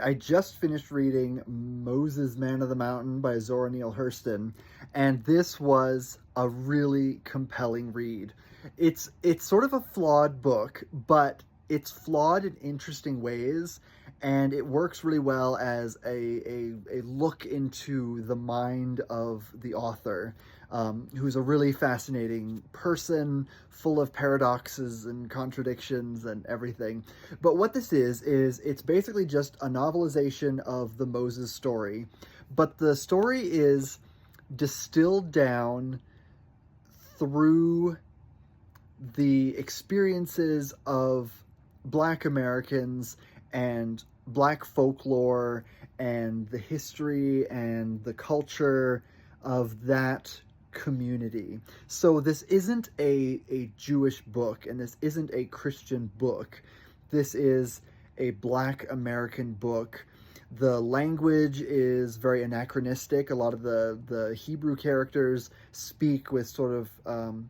I just finished reading Moses, Man of the Mountain by Zora Neale Hurston, and this was a really compelling read. It's sort of a flawed book, but it's flawed in interesting ways, and it works really well as a look into the mind of the author, who's a really fascinating person, full of paradoxes and contradictions and everything. But what this is it's basically just a novelization of the Moses story, but the story is distilled down through the experiences of Black Americans and Black folklore and the history and the culture of that community. So this isn't a Jewish book, and this isn't a Christian book. This is a Black American book. The language is very anachronistic. A lot of the Hebrew characters speak with sort of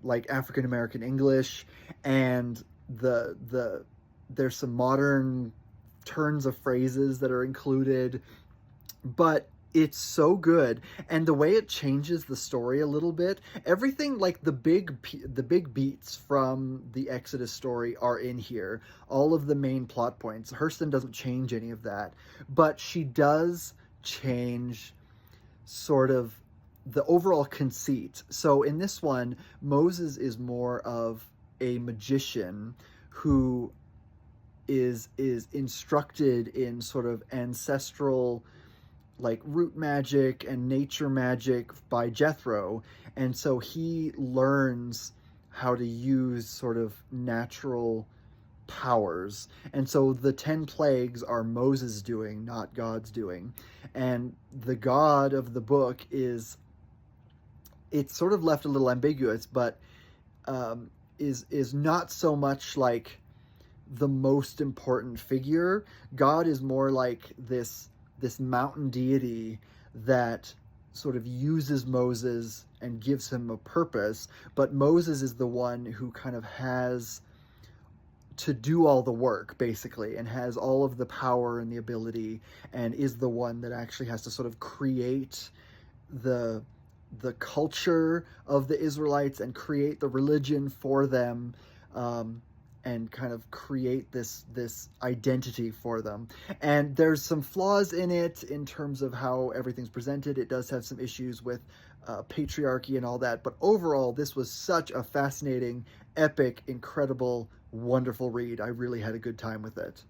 like African American English, and there's some modern turns of phrases that are included, but it's so good. And the way it changes the story a little bit, everything like the big beats from the Exodus story are in here. All of the main plot points. Hurston doesn't change any of that, but she does change sort of the overall conceit. So in this one, Moses is more of a magician who is instructed in sort of ancestral, like, root magic and nature magic by Jethro, and so he learns how to use sort of natural powers. And so the 10 plagues are Moses doing, not God's doing. And the God of the book is, it's sort of left a little ambiguous, but is not so much like the most important figure. God is more like this mountain deity that sort of uses Moses and gives him a purpose, but Moses is the one who kind of has to do all the work, basically, and has all of the power and the ability, and is the one that actually has to sort of create the culture of the Israelites and create the religion for them, and kind of create this identity for them. And there's some flaws in it in terms of how everything's presented. It does have some issues with patriarchy and all that, but overall, this was such a fascinating, epic, incredible, wonderful read. I really had a good time with it.